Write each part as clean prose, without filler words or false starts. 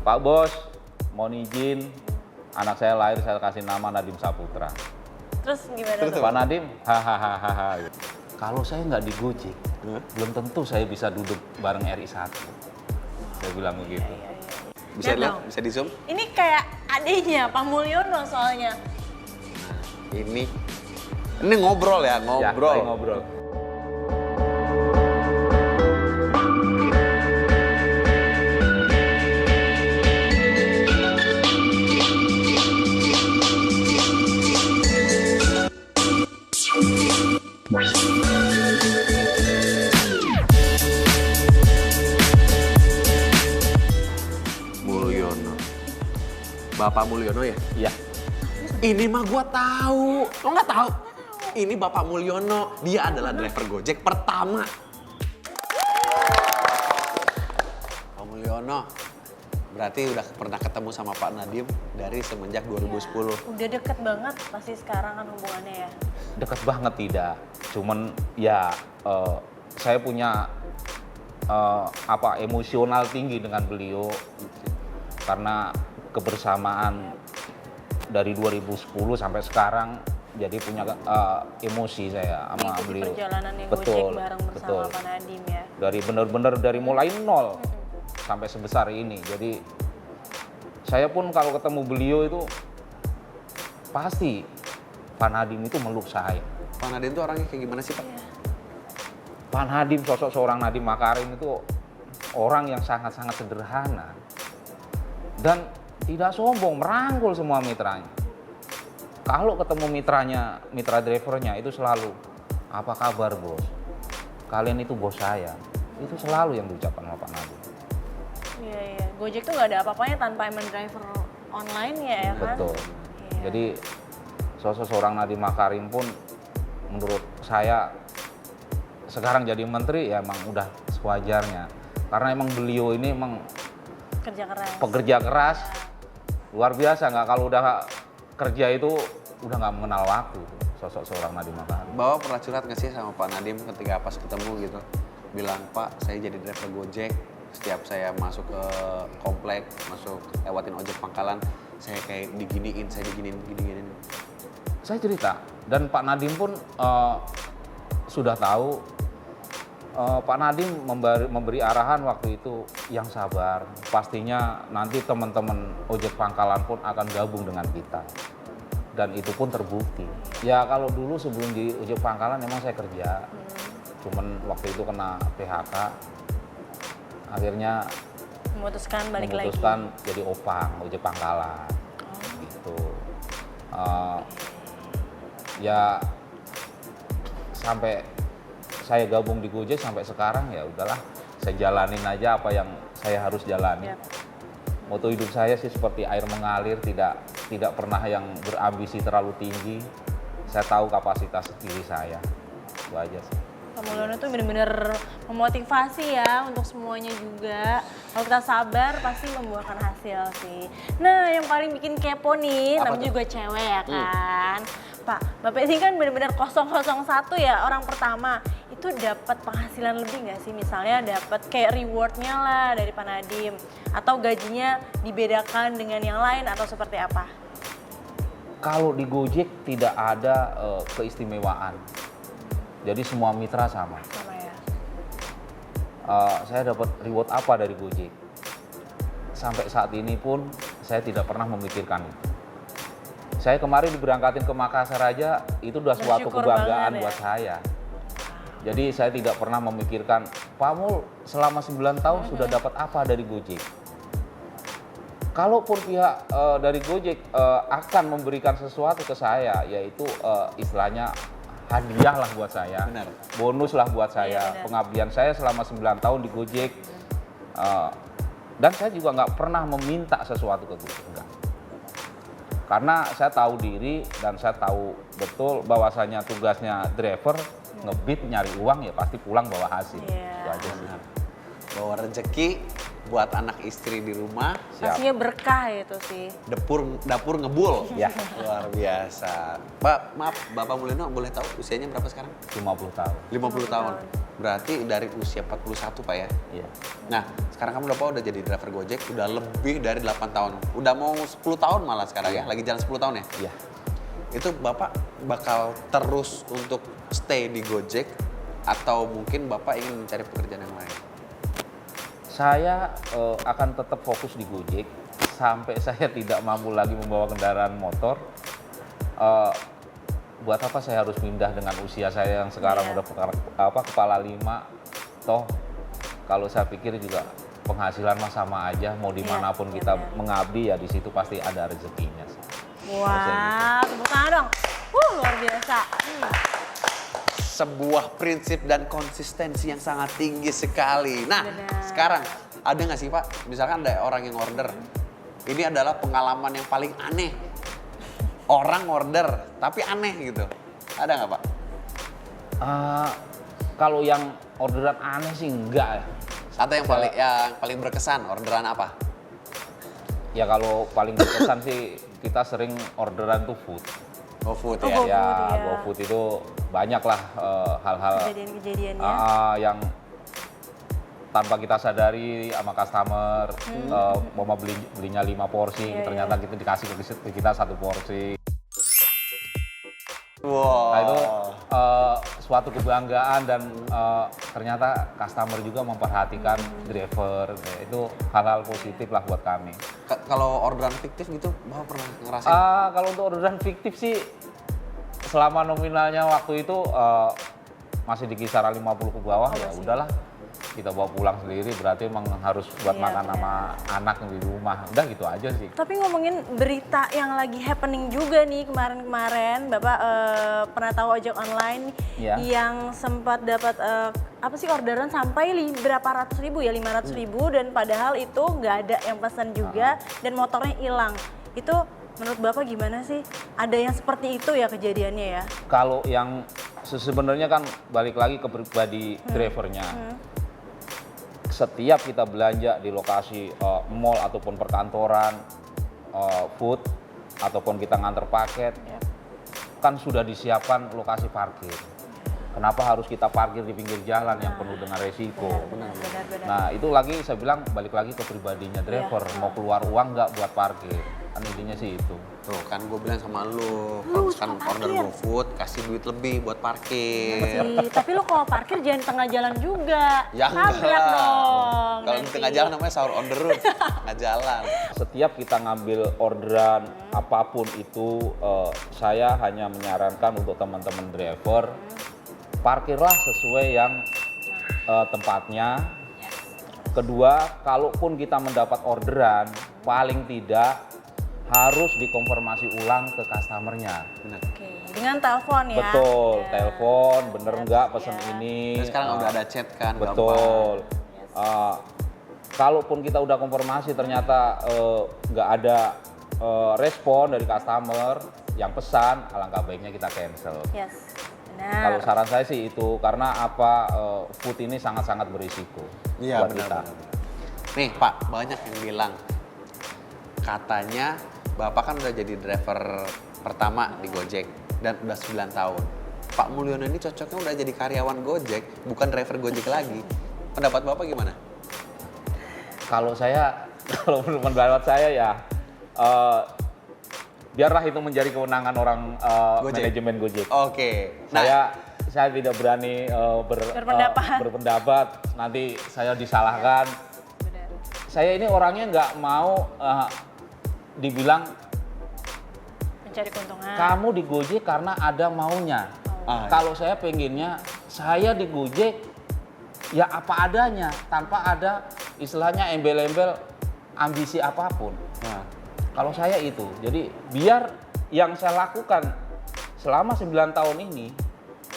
Pak Bos, mohon izin, anak saya lahir saya kasih nama Nadiem Saputra. Terus gimana Terus tuh? Pak Nadiem, hahaha. Kalau saya nggak di Gojek, belum tentu saya bisa duduk bareng RI1. Saya bilang begitu. Bisa Lihat dilihat, dong. bisa di zoom. Ini kayak adiknya Pak Mulyono soalnya. Ini ngobrol ya, Ya, ngobrol. lagi ngobrol. Mulyono. Bapak Mulyono ya? Iya. Ini mah gua tahu. Lo nggak tahu? Ini Bapak Mulyono. Dia adalah driver Gojek pertama. Pak Mulyono. Berarti udah pernah ketemu sama Pak Nadiem dari semenjak 2010. Udah deket banget pasti sekarang kan hubungannya ya. Dekat banget tidak. Cuman ya saya punya emosional tinggi dengan beliau karena kebersamaan dari 2010 sampai sekarang jadi punya emosi saya sama Mengikuti beliau. perjalanannya Betul, Gojek bareng bersama betul. Pak Nadiem ya. Dari benar-benar dari mulai nol sampai sebesar ini. Jadi saya pun kalau ketemu beliau itu pasti Pak Nadiem itu meluk saya. Pak Nadiem tuh orangnya kayak gimana sih Pak? Iya. Pak Nadiem, sosok seorang Nadiem Makarim itu orang yang sangat-sangat sederhana dan tidak sombong, merangkul semua mitranya. Kalau ketemu mitranya, mitra drivernya itu selalu, apa kabar bos? Kalian itu bos saya. Itu selalu yang diucapkan sama Pak Nadiem. Iya, iya. Gojek tuh nggak ada apa-apanya tanpa emang driver online ya kan? Betul. Iya. Jadi sosok seorang Nadiem Makarim pun menurut saya sekarang jadi menteri ya emang udah sewajarnya. Karena emang beliau ini emang Kerja keras. pekerja keras, luar biasa. Nggak, kalau udah kerja itu udah nggak mengenal waktu sosok seorang Nadiem Makarim. Bapak pernah curhat nggak sih sama Pak Nadiem ketika pas ketemu gitu? Bilang, Pak, saya jadi driver Gojek. Setiap saya masuk ke komplek, masuk lewatin ojek pangkalan, saya kayak diginiin, saya diginiin. Saya cerita, dan Pak Nadiem pun sudah tahu. Pak Nadiem memberi arahan waktu itu yang sabar. Pastinya nanti teman-teman ojek pangkalan pun akan gabung dengan kita. Dan itu pun terbukti. Ya kalau dulu sebelum di ojek pangkalan memang saya kerja. Cuman waktu itu kena PHK. Akhirnya Memutuskan balik memutuskan lagi. jadi opang, ojek pangkalan. Gitu. Ya sampai saya gabung di Gojek sampai sekarang ya udahlah, saya jalanin aja apa yang saya harus jalani. Yap. Moto hidup saya sih seperti air mengalir, tidak pernah yang berambisi terlalu tinggi. Saya tahu kapasitas diri saya, itu aja sih. Pak Mulyono tuh bener-bener memotivasi ya untuk semuanya juga. Kalau kita sabar pasti membuahkan hasil sih. Nah yang paling bikin kepo nih, Apa namanya tuh? juga cewek ya kan. Pak, Bapak ini kan bener-bener 001 ya, orang pertama. Itu dapat penghasilan lebih nggak sih? Misalnya dapat kayak rewardnya lah dari Pak Nadiem. Atau gajinya dibedakan dengan yang lain atau seperti apa? Kalau di Gojek tidak ada keistimewaan. Jadi semua mitra sama. Sama ya. Saya dapat reward apa dari Gojek? Sampai saat ini pun saya tidak pernah memikirkan itu. Saya kemarin diberangkatin ke Makassar aja, itu udah suatu Bersyukur kebanggaan banget ya. buat saya. Jadi saya tidak pernah memikirkan, Pak Mul selama 9 tahun sudah dapat apa dari Gojek? Kalaupun pihak dari Gojek akan memberikan sesuatu ke saya, yaitu istilahnya hadiah lah buat saya, Benar. bonus lah buat saya, Iya, benar. pengabdian saya selama 9 tahun di Gojek. Dan saya juga nggak pernah meminta sesuatu ke Gojek, enggak. Karena saya tahu diri dan saya tahu betul bahwasanya tugasnya driver ngebit nyari uang ya pasti pulang bawa hasil. Iya. Itu aja sih. Bawa rezeki buat anak istri di rumah, Siap. Pastinya berkah itu sih. dapur ngebul. Ya. Luar biasa. Pak, maaf, Bapak Mulyono boleh tahu usianya berapa sekarang? 50 tahun. 50 tahun. Berarti dari usia 41 Pak ya? Iya. Nah, sekarang kamu udah jadi driver Gojek, udah lebih dari 8 tahun. Udah mau 10 tahun malah sekarang ya? Lagi jalan 10 tahun ya? Iya. Itu Bapak bakal terus untuk stay di Gojek atau mungkin Bapak ingin mencari pekerjaan yang lain? Saya akan tetap fokus di Gojek sampai saya tidak mampu lagi membawa kendaraan motor. Buat apa saya harus pindah dengan usia saya yang sekarang udah kepala 5? Toh kalau saya pikir juga penghasilan mah sama aja, mau dimanapun kita mengabdi ya di situ pasti ada rezekinya. Wah, tepuk tangan dong. Luar biasa. Sebuah prinsip dan konsistensi yang sangat tinggi sekali. Nah, Benar. sekarang ada nggak sih Pak, misalkan ada orang yang order, ini adalah pengalaman yang paling aneh. Orang order, tapi aneh gitu. Ada nggak Pak? Kalau yang orderan aneh sih enggak ya. Atau yang paling berkesan, orderan apa? Ya kalau paling berkesan sih kita sering orderan tuh food. GoFood Oh, ya? GoFood. Ya, ya. GoFood itu banyak lah hal-hal Kejadian-kejadiannya. yang tanpa kita sadari sama customer mau belinya 5 porsi, Iya, ternyata kita dikasih ke kita 1 porsi. Wow. Nah itu suatu kebanggaan dan ternyata customer juga memperhatikan driver. Itu hal-hal positif lah buat kami. Kalau orderan fiktif gitu, Bapak pernah ngerasain? Kalau untuk orderan fiktif sih selama nominalnya waktu itu masih di kisaran 50 ke bawah, ya udahlah kita bawa pulang sendiri, berarti emang harus buat Iya, makan sama anak di rumah. Udah gitu aja sih. Tapi ngomongin berita yang lagi happening juga nih kemarin-kemarin, Bapak pernah tahu ojek online Iya. yang sempat dapat apa sih orderan sampai berapa ratus ribu ya, 500 ribu dan padahal itu nggak ada yang pesan juga dan motornya hilang. Itu menurut Bapak gimana sih? Ada yang seperti itu ya kejadiannya ya? Kalau yang sebenarnya kan balik lagi ke pribadi drivernya. Setiap kita belanja di lokasi mall ataupun perkantoran, food ataupun kita nganter paket, kan sudah disiapkan lokasi parkir. Kenapa harus kita parkir di pinggir jalan yang penuh dengan resiko? Benar. Nah itu lagi saya bilang balik lagi ke pribadinya driver, mau keluar uang nggak buat parkir, kan intinya sih itu. Tuh kan gue bilang sama lu, kalau misalkan order GoFood, kasih duit lebih buat parkir. Sih, tapi lo kalau parkir jangan di tengah jalan juga. Ya Tabrak enggak. dong. Kalau di nanti. tengah jalan namanya sahur on the road, tengah jalan. Setiap kita ngambil orderan apapun itu, saya hanya menyarankan untuk teman-teman driver, parkirlah sesuai yang tempatnya. Kedua, kalaupun kita mendapat orderan, paling tidak harus dikonfirmasi ulang ke customernya. Bener. Oke, dengan telepon ya. Betul, Ya. telepon, bener nggak pesen ini. Dan sekarang udah ada chat kan, Betul. Kalaupun kita udah konfirmasi ternyata nggak ada respon dari customer yang pesan, alangkah baiknya kita cancel. Yes, Kalau benar. saran saya sih itu, karena apa, food ini sangat-sangat berisiko Iya buat kita. benar. Nih Pak, banyak yang bilang katanya Bapak kan udah jadi driver pertama di Gojek dan udah 9 tahun. Pak Mulyono ini cocoknya udah jadi karyawan Gojek, bukan driver Gojek lagi. Pendapat Bapak gimana? Kalau saya, kalau menurut pendapat saya ya, biarlah itu menjadi kewenangan orang Gojek. manajemen Gojek. Oke. Nah, Saya tidak berani Berpendapat. berpendapat, nanti saya disalahkan. Benar. Saya ini orangnya nggak mau dibilang Mencari keuntungan. kamu di Gojek karena ada maunya. Kalau saya pengennya, saya di Gojek ya apa adanya, tanpa ada istilahnya embel-embel ambisi apapun. nah, Kalau saya itu, jadi biar yang saya lakukan selama 9 tahun ini,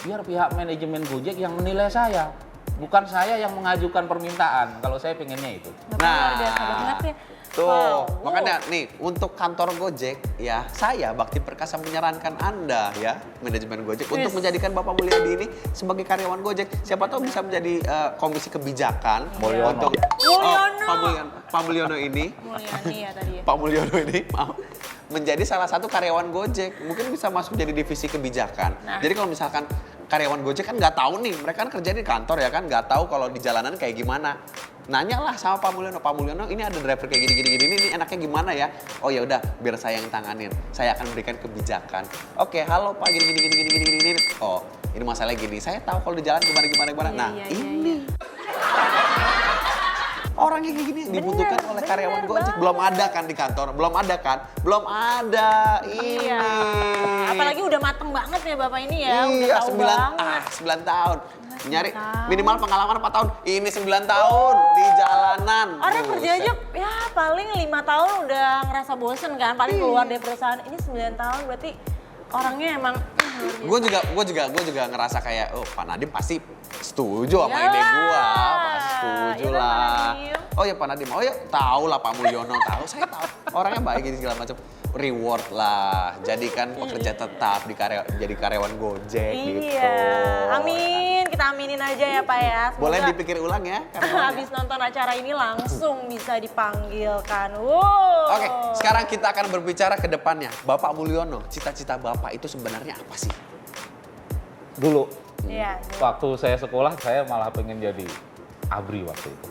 biar pihak manajemen Gojek yang menilai saya, bukan saya yang mengajukan permintaan. Kalau saya pengennya itu. Bapak luar biasa banget ya. Tuh, Wow. makanya nih untuk kantor Gojek ya, saya Bakti Perkasa menyarankan Anda ya, manajemen Gojek untuk menjadikan Bapak Mulyadi ini sebagai karyawan Gojek. Siapa tahu bisa menjadi komisi kebijakan Mulyono. untuk Mulyono. Pak Mulyono ini. Mulyani ya tadi ya. Pak Mulyono ini maaf, menjadi salah satu karyawan Gojek, mungkin bisa masuk jadi divisi kebijakan. Nah. Jadi kalau misalkan karyawan Gojek kan nggak tahu nih, mereka kan kerja di kantor ya kan, nggak tahu kalau di jalanan kayak gimana. Nanya lah sama Pak Mulyono, ini ada driver kayak gini, ini enaknya gimana ya? Oh ya udah, biar saya yang tanganin, saya akan berikan kebijakan. Oke, halo Pak, gini. Oh, ini masalahnya gini, saya tahu kalau di jalan gimana. Nah, Iya, ini. Orangnya kayak gini dibutuhkan oleh karyawan bener Gojek. banget. Belum ada kan di kantor? Belum ada kan? Belum ada. Ini. Iya. Apalagi udah mateng banget ya Bapak ini ya. Udah Iya, tahu 9 banget. 9 tahun. Nyari tahun. minimal pengalaman 4 tahun. Ini 9 tahun di jalanan. Orang kerja Buset. aja ya paling 5 tahun udah ngerasa bosen kan. Paling keluar dari perusahaan. Ini 9 tahun berarti orangnya emang Gue juga ngerasa kayak, oh Pak Nadiem pasti setuju sama ide Iyalah. gue. Pasti setuju Iya, Pak lah. Nadiem. Oh ya Pak Nadiem, oh ya tahu lah Pak Mulyono, tahu. Saya tahu. Orangnya baik gini segala macam. Reward lah, jadikan pekerja tetap jadi karyawan Gojek gitu. Iya. Amin. Kita aminin aja ya Pak ya. Semoga Boleh dipikir ulang ya karyawannya. habis nonton acara ini langsung bisa dipanggilkan. Wow. Oke, sekarang kita akan berbicara ke depannya. Bapak Mulyono, cita-cita Bapak itu sebenarnya apa sih? Dulu, Iya. waktu saya sekolah, saya malah pengen jadi ABRI waktu itu.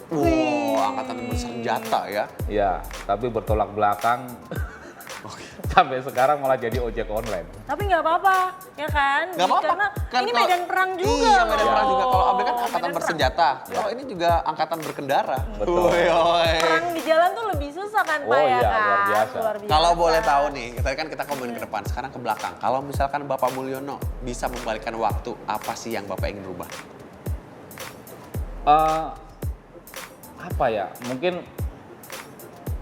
Wow, angkatan bersenjata ya. Ya, tapi bertolak belakang. Sampai sekarang malah jadi ojek online. Tapi nggak apa-apa, ya kan? Gak apa-apa. Karena Kan ini kalau- medan perang juga. Iya, medan loh. perang juga. Kalau ABRI kan angkatan Medan perang. bersenjata. Kalau ini juga angkatan berkendara. Betul. Woi, woi. Perang di jalan tuh lebih susah kan Pak Oh ya iya, kan? luar biasa. Kalau boleh tahu nih, kita ngomongin ke depan, sekarang ke belakang. Kalau misalkan Bapak Mulyono bisa membalikkan waktu, apa sih yang Bapak ingin rubah? Apa ya? Mungkin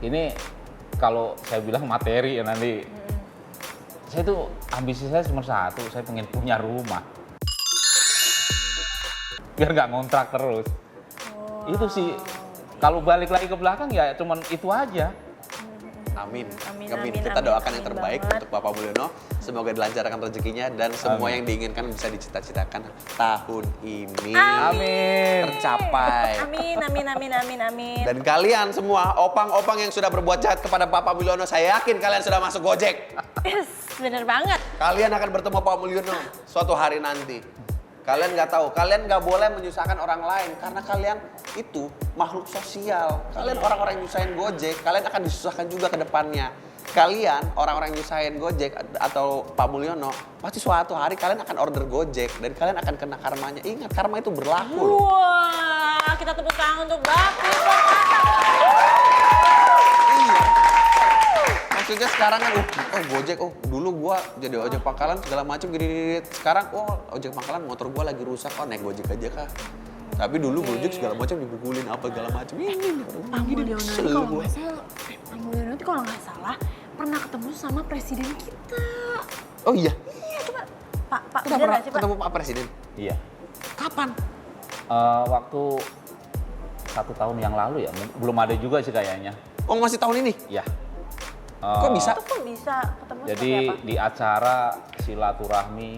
ini kalau saya bilang materi ya nanti. Saya tuh ambisi saya cuma satu, saya pengen punya rumah. Biar nggak ngontrak terus. Itu sih. Kalau balik lagi ke belakang ya cuman itu aja. Amin. Amin, Amin. amin, Kita amin, doakan yang amin terbaik banget. untuk Bapak Mulyono. Semoga dilancarkan rezekinya dan semua Amin. yang diinginkan bisa dicita-citakan tahun ini. Amin. Tercapai. Amin. Dan kalian semua, opang-opang yang sudah berbuat jahat kepada Bapak Mulyono, saya yakin kalian sudah masuk Gojek. Yes, bener banget. Kalian akan bertemu Pak Mulyono suatu hari nanti. Kalian nggak tahu, kalian nggak boleh menyusahkan orang lain karena kalian itu makhluk sosial. Kalian orang-orang yang nyusahin Gojek, kalian akan disusahkan juga ke depannya. Kalian orang-orang yang nyusahin Gojek atau Pak Mulyono, pasti suatu hari kalian akan order Gojek dan kalian akan kena karmanya. Ingat, karma itu berlaku loh. Wah, kita tepuk tangan untuk Bakti Perkasa. Iya. Maksudnya sekarang kan, Gojek, dulu gua jadi ojek pangkalan segala macam gini. Sekarang, ojek pangkalan motor gua lagi rusak, naik Gojek aja kah. Tapi dulu Gojek segala macam dipukulin apa segala macam. Ini Pak Mulyono kesel itu kalau gua. nggak salah, Pak Mulyono itu kalau nggak salah pernah ketemu sama presiden kita. Oh iya, Iya, coba Pak udah bener pernah nggak sih Pak? ketemu Pak Presiden. Iya. Kapan? Waktu 1 tahun yang lalu ya, belum ada juga sih kayaknya. Oh masih tahun ini? Ya. Kok bisa? Itu kok bisa ketemu Jadi seperti apa? di acara silaturahmi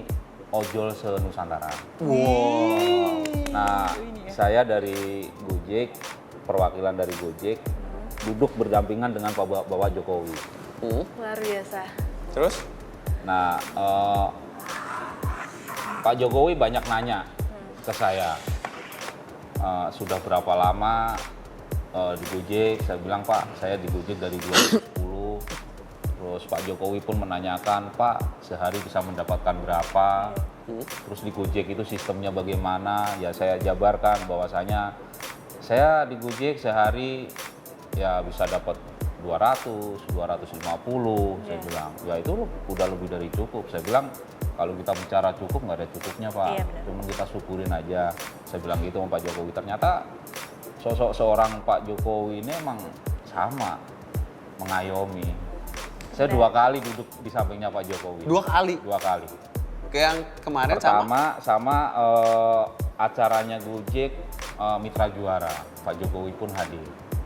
ojol se-Nusantara. Wow. Nah, saya dari Gojek, perwakilan dari Gojek, duduk berdampingan dengan Bapak Jokowi. Luar biasa. Terus? Nah, Pak Jokowi banyak nanya ke saya, sudah berapa lama di Gojek? Saya bilang, Pak, saya di Gojek dari 2010. Terus Pak Jokowi pun menanyakan, Pak, sehari bisa mendapatkan berapa? Terus di Gojek itu sistemnya bagaimana? Ya saya jabarkan bahwasanya saya di Gojek sehari ya bisa dapat 200, 250. Saya bilang, ya itu udah lebih dari cukup. Saya bilang, kalau kita bicara cukup nggak ada cukupnya Pak. Iya, benar. Cuman kita syukurin aja. Saya bilang gitu sama Pak Jokowi. Ternyata sosok seorang Pak Jokowi ini emang sama, mengayomi. Saya 2 kali duduk di sampingnya Pak Jokowi. 2 kali? 2 kali. Kayak yang kemarin Pertama sama acaranya Gojek mitra juara, Pak Jokowi pun hadir.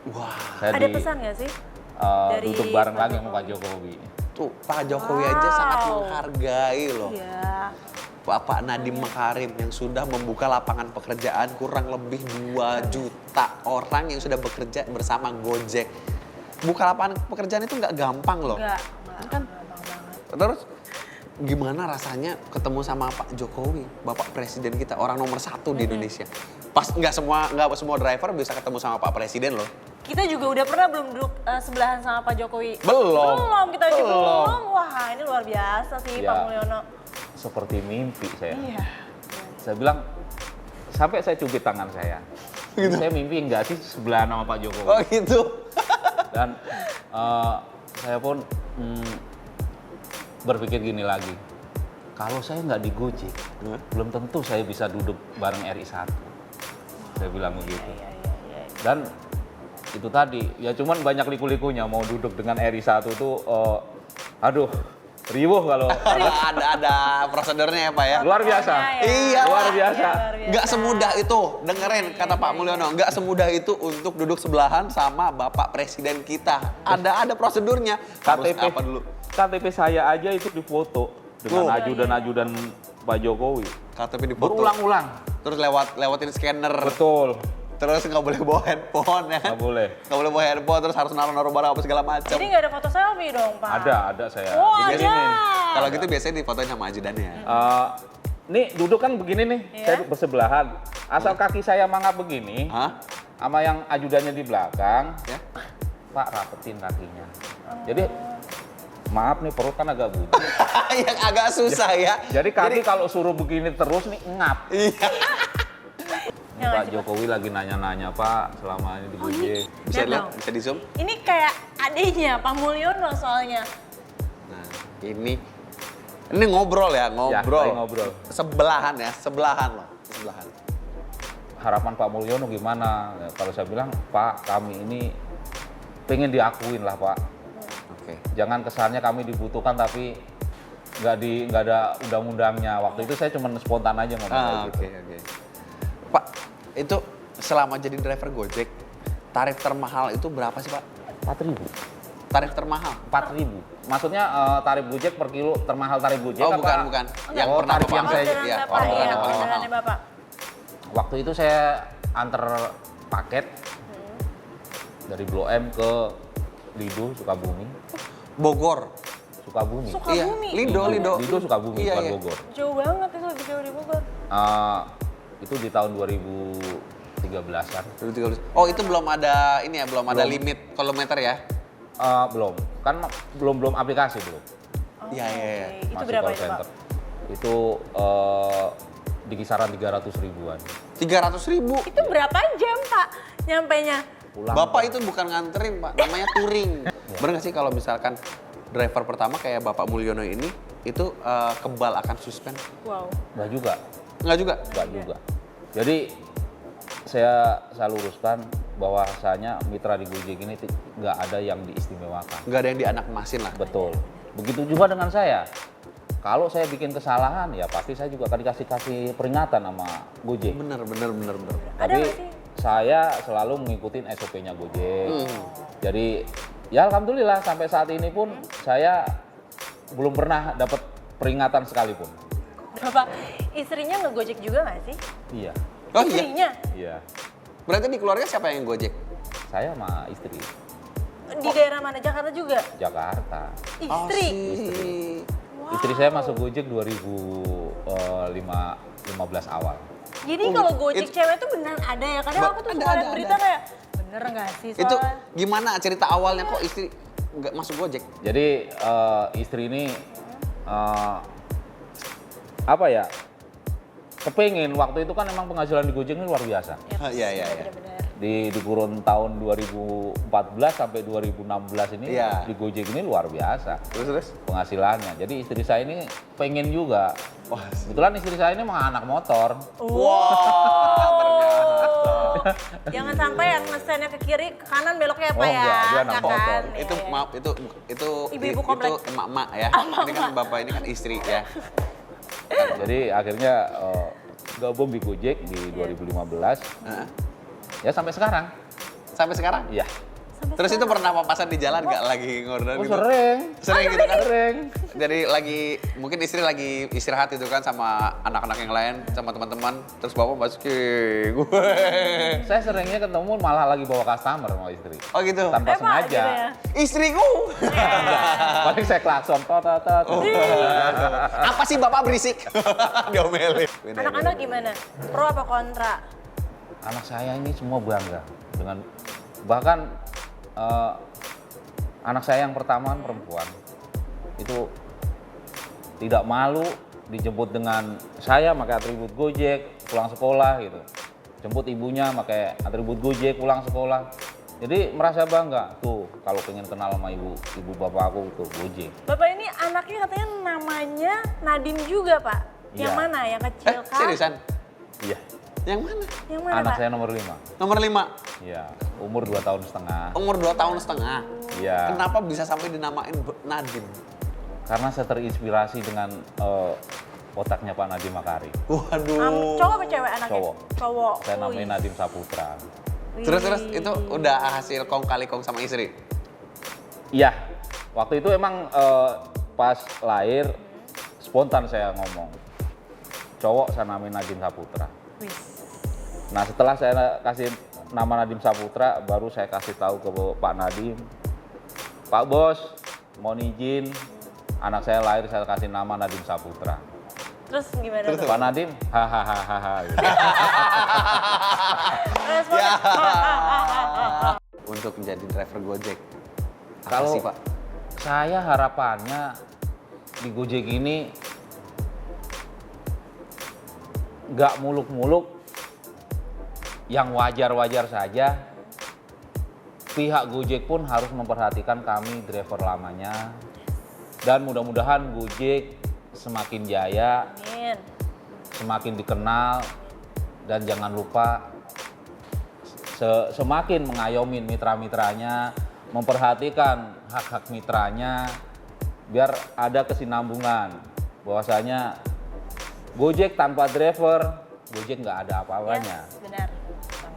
Wah, Saya Ada pesan nggak sih? dari duduk bareng Pak lagi sama Pak Jokowi? Jokowi. tuh Pak Jokowi aja sangat Wow. menghargai loh. Iya. Bapak Nadiem Makarim yang sudah membuka lapangan pekerjaan kurang lebih 2 juta orang yang sudah bekerja bersama Gojek. Buka lapangan pekerjaan itu nggak gampang loh. Enggak Kan? gampang banget. Terus gimana rasanya ketemu sama Pak Jokowi, Bapak Presiden kita, orang nomor 1 di Indonesia. Pas nggak semua driver bisa ketemu sama Pak Presiden loh. Kita juga udah pernah belum duduk sebelahan sama Pak Jokowi? Belum. Belum, kita aja Belum. belum. Wah, ini luar biasa sih Ya. Pak Mulyono. Seperti mimpi saya. Iya. Saya bilang, sampai saya cubit tangan saya. Saya mimpi enggak sih sebelahan sama Pak Jokowi. Oh gitu. Dan saya pun berpikir gini lagi, kalau saya nggak di Gojek, belum tentu saya bisa duduk bareng RI1. Saya bilang begitu. Dan itu tadi, ya cuman banyak liku-likunya mau duduk dengan RI1 tuh, aduh, riuh kalau ada prosedurnya ya Pak ya. luar biasa. Ya. Iya, luar Pak. biasa. Nggak semudah itu, dengerin kata Pak Mulyono, nggak semudah itu untuk duduk sebelahan sama Bapak Presiden kita. Ada prosedurnya. Harus KTP, apa dulu? KTP saya aja itu difoto dengan Oh. ajudan-ajudan Pak Jokowi. KTP difoto. Berulang-ulang. Terus lewatin scanner. Betul. Terus nggak boleh bawa handphone ya. Nggak boleh. Nggak boleh bawa handphone, terus harus naruh barang apa segala macam. Jadi nggak ada foto selfie dong Pak? Ada saya. Oh, Dikirimin. ada. Kalau gitu biasanya difotoin sama ajudannya. Nih duduk kan begini nih, Iya. saya bersebelahan. Asal kaki saya mangap begini, Hah? sama yang ajudannya di belakang, Ya? Pak rapetin kakinya. Jadi maaf nih perut kan agak bunyi. Yang agak susah ya. Jadi kaki kalau suruh begini terus nih ngap. Iya. Ini Ya, Pak Jokowi lagi nanya-nanya, Pak selama ini di Gojek. Bisa Lihat lihat, dong. bisa di zoom. Ini kayak adiknya Pak Mulyono soalnya. Nah, ini ngobrol ya, ngobrol. lagi ngobrol. Sebelahan ya, sebelahan loh, sebelahan. Harapan Pak Mulyono gimana? Ya, kalau saya bilang, Pak kami ini pengen diakuin lah Pak. Oke. Jangan kesannya kami dibutuhkan tapi nggak ada undang-undangnya. Waktu itu saya cuma spontan aja ngomong kayak gitu. Oke. Pak, itu selama jadi driver Gojek, tarif termahal itu berapa sih Pak? 4.000. Tarif termahal? 4.000. Maksudnya tarif Gojek per kilo termahal tarif Gojek Oh apa? bukan. Yang Oh, pernah tarif Bapak yang ambil. saya- Orderan Iya, Bapak, orderan iya, yang paling mahal. orderannya Bapak. Waktu itu saya antar paket dari Blok M ke Lido Sukabumi. Bogor. Sukabumi. Sukabumi. Iya, Lido. Lido Sukabumi Iya, bukan iya. Bogor. Jauh banget itu, lebih jauh di Bogor. Itu di tahun 2013-an. Oh itu belum ada ini ya, belum ada Belum. limit kilometer ya? Belum, kan belum aplikasi belum. Iya, iya, iya. Oke. Itu Masih berapa call itu Pak? center. Itu di kisaran 300 ribuan. 300.000. Itu berapa jam Pak nyampenya? Pulang. Bapak itu bukan nganterin Pak, namanya touring. Bener nggak sih kalau misalkan driver pertama kayak Bapak Mulyono ini itu kebal akan suspend? Wow. Nggak juga, Nggak juga? nggak juga. Jadi saya luruskan bahwasanya mitra di Gojek ini nggak ada yang diistimewakan. Nggak ada yang dianak emasin lah. Betul. Begitu juga dengan saya. Kalau saya bikin kesalahan ya pasti saya juga akan dikasih peringatan sama Gojek. Bener. Ada Tapi nggak sih? saya selalu mengikuti SOP-nya Gojek. Jadi ya alhamdulillah sampai saat ini pun saya belum pernah dapat peringatan sekalipun. Bapak istrinya ngegojek juga nggak sih? Iya, Oh iya? Istrinya? iya. Berarti di keluarga siapa yang Gojek? Saya sama istri Di daerah mana? Jakarta juga? Jakarta. Istri? Oh, Istri saya masuk Gojek 2015 awal. Jadi Oh, kalau gojek itu- cewek tuh beneran ada ya? Kadang aku tuh ada, suka lihat ada, berita ada. kayak bener nggak sih Itu soalnya? gimana cerita awalnya kok istri nggak masuk Gojek? Jadi istri ini apa ya? Kepengen waktu itu kan emang penghasilan di Gojek ini luar biasa. Iya. Bener-bener. Di kurun tahun 2014 sampai 2016 ini Iya. di Gojek ini luar biasa Terus? penghasilannya. Jadi istri saya ini pengen juga. Wah, kebetulan istri saya ini mah anak motor. Oh, jangan sampai yang ngesennya ke kiri, ke kanan beloknya apa Oh, ya? enggak, dia anak Nggak motor. kan? Itu Iya, iya. maaf itu Ibu-ibu komplek. itu emak-emak ya. Ini kan bapak ini kan istri ya. Jadi akhirnya gabung di Gojek di 2015. Heeh. Ya sampai sekarang. Sampai sekarang? Iya. Sampai Terus itu sekarang. pernah papasan di jalan nggak lagi ngorder Oh gitu? sering. Sering gitu kan? Sering. Jadi lagi, mungkin istri lagi istirahat itu kan sama anak-anak yang lain, sama teman-teman. Terus bapak masukin gue. Saya seringnya ketemu malah lagi bawa customer sama istri. Oh gitu? Tanpa Emang sengaja. gitu ya? Istriku! Paling saya klakson. Oh. Apa sih bapak berisik? Diomelin. Anak-anak gimana? Pro apa kontra? Anak saya ini semua bangga dengan bahkan anak saya yang pertama kan perempuan itu tidak malu dijemput dengan saya pakai atribut Gojek pulang sekolah gitu, jemput ibunya pakai atribut Gojek pulang sekolah, jadi merasa bangga tuh kalau pengen kenal sama ibu bapak aku itu Gojek. Bapak ini anaknya katanya namanya Nadim juga, Pak. Yang Iya. mana? Yang kecil kah? Seriusan? Iya, Yang mana? Yang mana, anak Pak? saya nomor 5. Nomor 5. Iya, umur 2 tahun setengah. Umur 2 tahun setengah. Iya. Kenapa bisa sampai dinamain Nadim? Karena saya terinspirasi dengan otaknya Pak Nadiem Makarim. Waduh. Cowok apa cewek anaknya? Cowok. Cowok. Saya Wih. namanya Nadiem Saputra. Wih. Terus itu udah hasil kong kali kong sama istri? Iya, waktu itu emang pas lahir spontan saya ngomong. Cowok saya namain Nadiem Saputra. Wih. Nah setelah saya kasih nama Nadiem Saputra, baru saya kasih tahu ke Pak Nadiem. Pak Bos, mohon izin, anak saya lahir saya kasih nama Nadiem Saputra. Terus gimana tuh? Pak Nadiem, hahaha. Gitu. Responnya? Untuk menjadi driver Gojek. Apa Kalau sih Pak? saya harapannya di Gojek ini nggak muluk-muluk, yang wajar-wajar saja. Pihak Gojek pun harus memperhatikan kami driver lamanya. Dan mudah-mudahan Gojek semakin jaya, Amin. semakin dikenal, dan jangan lupa semakin mengayomi mitra-mitranya, memperhatikan hak-hak mitranya, biar ada kesinambungan. Bahwasanya Gojek tanpa driver, Gojek nggak ada apa-apanya. Yes, benar.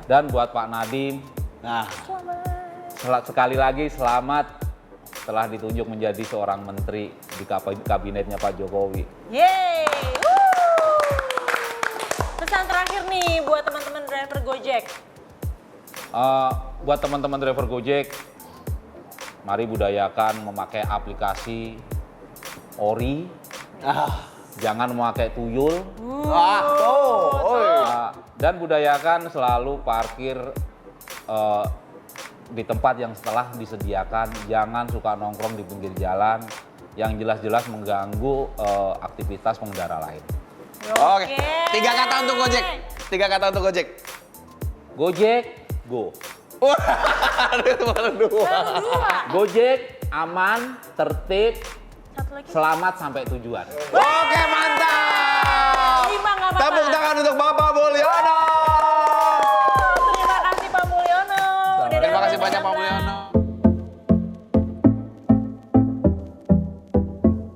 Dan buat Pak Nadiem, Nah, sekali lagi selamat telah ditunjuk menjadi seorang menteri di kabinetnya Pak Jokowi. Yeay! Woo! Pesan terakhir nih buat teman-teman driver Gojek. Buat teman-teman driver Gojek, mari budayakan memakai aplikasi Ori, jangan memakai tuyul, dan budayakan selalu parkir di tempat yang setelah disediakan. Jangan suka nongkrong di pinggir jalan yang jelas-jelas mengganggu aktivitas pengendara lain. oke. 3 kata untuk Gojek. 3 kata untuk Gojek. Gojek, go. Itu baru 2. Baru 2. Gojek aman, tertib, Satu lagi. selamat sampai tujuan. Oke, mantap. 5 nggak apa-apa. Tepuk tangan untuk Bapak Mulyono.